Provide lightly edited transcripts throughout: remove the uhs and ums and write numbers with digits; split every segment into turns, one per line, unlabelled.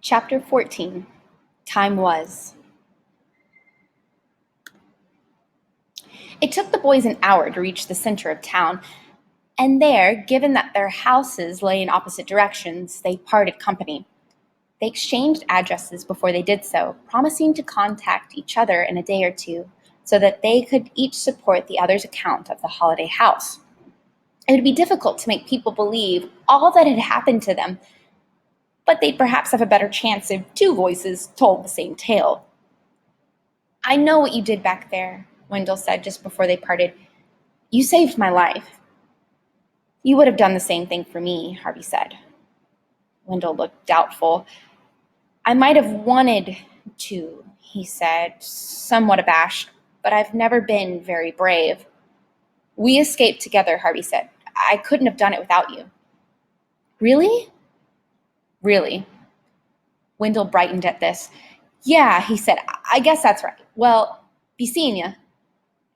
Chapter 14. Time Was. It took the boys an hour to reach the center of town, and there, given that their houses lay in opposite directions, they parted company. They exchanged addresses before they did so, promising to contact each other in a day or two so that they could each support the other's account of the holiday house. It would be difficult to make people believe all that had happened to them, but they'd perhaps have a better chance if two voices told the same tale. "I know what you did back there," Wendell said just before they parted. "You saved my life." "You would have done the same thing for me," Harvey said. Wendell looked doubtful. "I might have wanted to," he said, somewhat abashed, "but I've never been very brave." "We escaped together," Harvey said. "I couldn't have done it without you." "Really?" "Really." Wendell brightened at this. "Yeah," he said, "I guess that's right. Well, be seeing ya."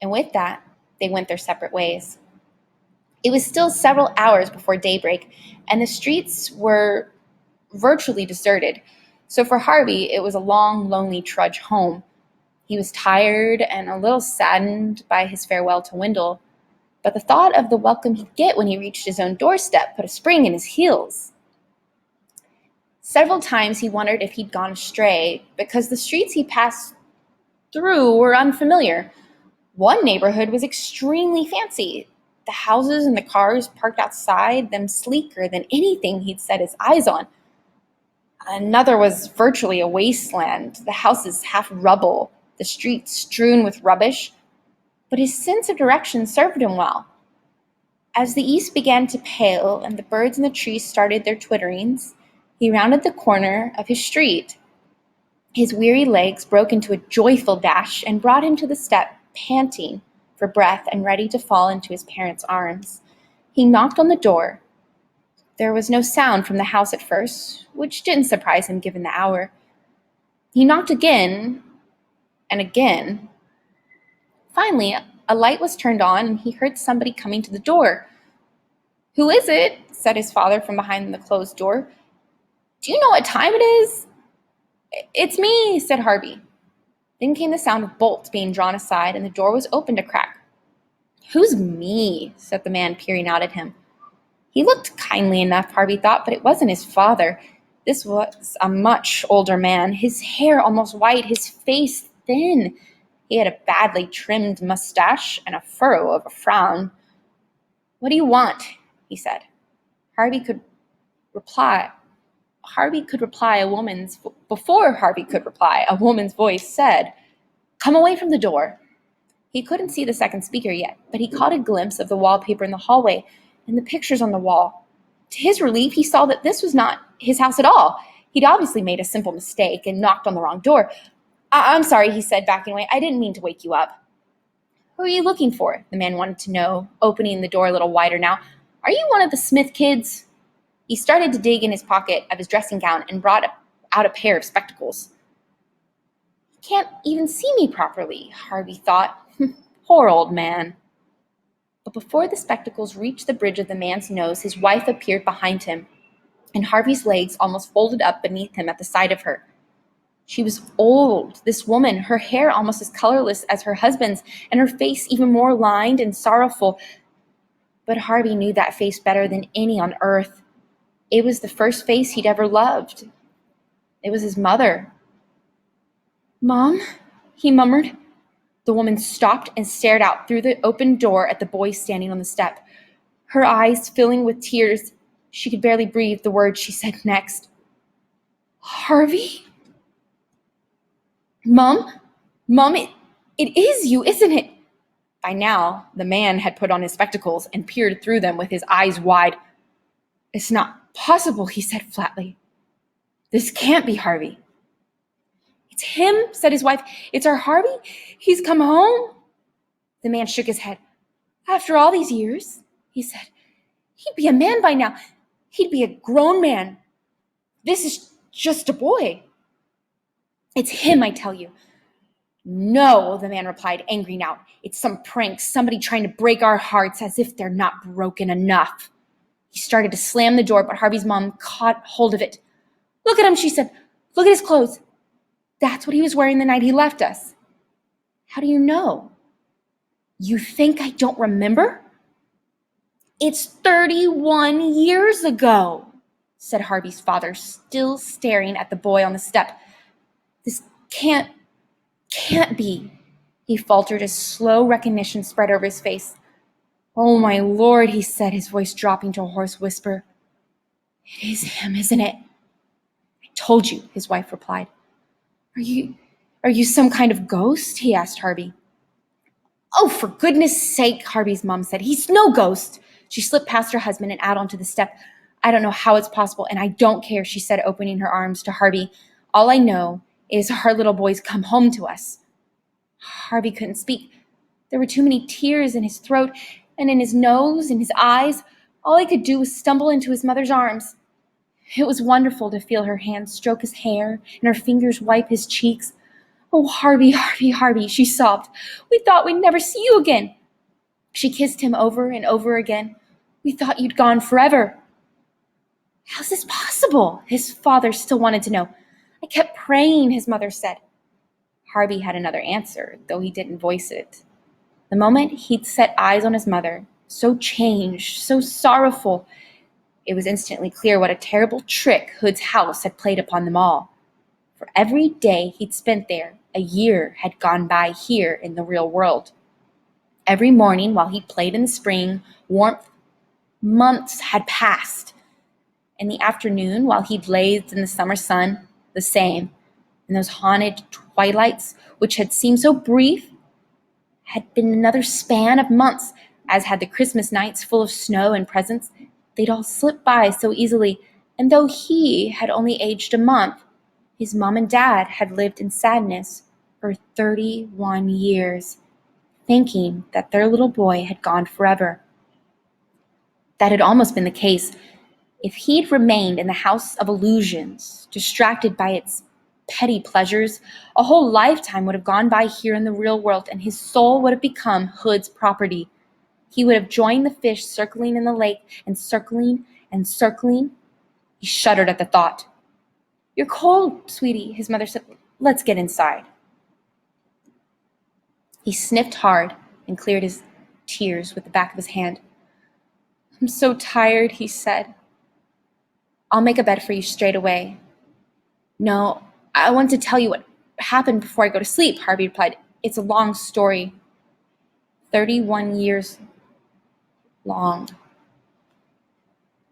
And with that, they went their separate ways. It was still several hours before daybreak, and the streets were virtually deserted. So for Harvey, it was a long, lonely trudge home. He was tired and a little saddened by his farewell to Wendell, but the thought of the welcome he'd get when he reached his own doorstep put a spring in his heels. Several times he wondered if he'd gone astray, because the streets he passed through were unfamiliar. One neighborhood was extremely fancy. The houses and the cars parked outside them sleeker than anything he'd set his eyes on. Another was virtually a wasteland, the houses half rubble, the streets strewn with rubbish. But his sense of direction served him well. As the east began to pale and the birds in the trees started their twitterings, he rounded the corner of his street. His weary legs broke into a joyful dash and brought him to the step, panting for breath and ready to fall into his parents' arms. He knocked on the door. There was no sound from the house at first, which didn't surprise him given the hour. He knocked again and again. Finally, a light was turned on and he heard somebody coming to the door. "Who is it?" said his father from behind the closed door. "Do you know what time it is?" "It's me," said Harvey. Then came the sound of bolts being drawn aside, and the door was opened a crack. "Who's me?" said the man, peering out at him. He looked kindly enough, Harvey thought, but it wasn't his father. This was a much older man, his hair almost white, his face thin. He had a badly trimmed mustache and a furrow of a frown. "What do you want?" he said. Harvey could reply, a woman's voice said, "Come away from the door." He couldn't see the second speaker yet, but he caught a glimpse of the wallpaper in the hallway and the pictures on the wall. To his relief, he saw that this was not his house at all. He'd obviously made a simple mistake and knocked on the wrong door. I'm sorry," he said, backing away. "I didn't mean to wake you up." "Who are you looking for?" the man wanted to know, opening the door a little wider now. "Are you one of the Smith kids?" He started to dig in his pocket of his dressing gown and brought out a pair of spectacles. "He can't even see me properly," Harvey thought. Poor old man. But before the spectacles reached the bridge of the man's nose, his wife appeared behind him, and Harvey's legs almost folded up beneath him at the sight of her. She was old, this woman, her hair almost as colorless as her husband's, and her face even more lined and sorrowful. But Harvey knew that face better than any on earth. It was the first face he'd ever loved. It was his mother. "Mom," he murmured. The woman stopped and stared out through the open door at the boy standing on the step. Her eyes filling with tears, she could barely breathe the words she said next. "Harvey?" Mom, it is you, isn't it?" By now, the man had put on his spectacles and peered through them with his eyes wide. "It's not possible," he said flatly. "This can't be Harvey." "It's him," said his wife. "It's our Harvey. He's come home." The man shook his head. "After all these years," he said, "he'd be a man by now. He'd be a grown man. This is just a boy." "It's him, I tell you." "No," the man replied, angry now. "It's some prank, somebody trying to break our hearts as if they're not broken enough." He started to slam the door, but Harvey's mom caught hold of it. "Look at him," she said. Look at his clothes. That's what he was wearing the night he left us. How do you know? You think I don't remember? It's 31 years ago, said Harvey's father, still staring at the boy on the step. This can't be, he faltered as slow recognition spread over his face. Oh, my Lord, he said, his voice dropping to a hoarse whisper. It is him, isn't it? I told you, his wife replied. Are you some kind of ghost? He asked Harvey. Oh, for goodness sake, Harvey's mom said. He's no ghost. She slipped past her husband and out onto the step. I don't know how it's possible, and I don't care, she said, opening her arms to Harvey. All I know is our little boy's come home to us. Harvey couldn't speak. There were too many tears in his throat and in his nose and his eyes. All he could do was stumble into his mother's arms. It was wonderful to feel her hands stroke his hair and her fingers wipe his cheeks. Oh, Harvey, Harvey, Harvey, she sobbed. We thought we'd never see you again. She kissed him over and over again. We thought you'd gone forever. How's this possible? His father still wanted to know. I kept praying, his mother said. Harvey had another answer, though he didn't voice it. The moment he'd set eyes on his mother, so changed, so sorrowful, it was instantly clear what a terrible trick Hood's house had played upon them all. For every day he'd spent there, a year had gone by here in the real world. Every morning while he played in the spring warmth, months had passed. In the afternoon while he blazed in the summer sun, the same. And those haunted twilights, which had seemed so brief, had been another span of months, as had the Christmas nights full of snow and presents. They'd all slipped by so easily, and though he had only aged a month, his mom and dad had lived in sadness for 31 years, thinking that their little boy had gone forever. That had almost been the case. If he'd remained in the house of illusions, distracted by its petty pleasures, a whole lifetime would have gone by here in the real world, and his soul would have become Hood's property. He would have joined the fish circling in the lake, and circling and circling. He shuddered at the thought. You're cold, sweetie, his mother said. Let's get inside. He sniffed hard and cleared his tears with the back of his hand. I'm so tired, he said. I'll make a bed for you straight away. No, I want to tell you what happened before I go to sleep, Harvey replied. It's a long story. 31 years long.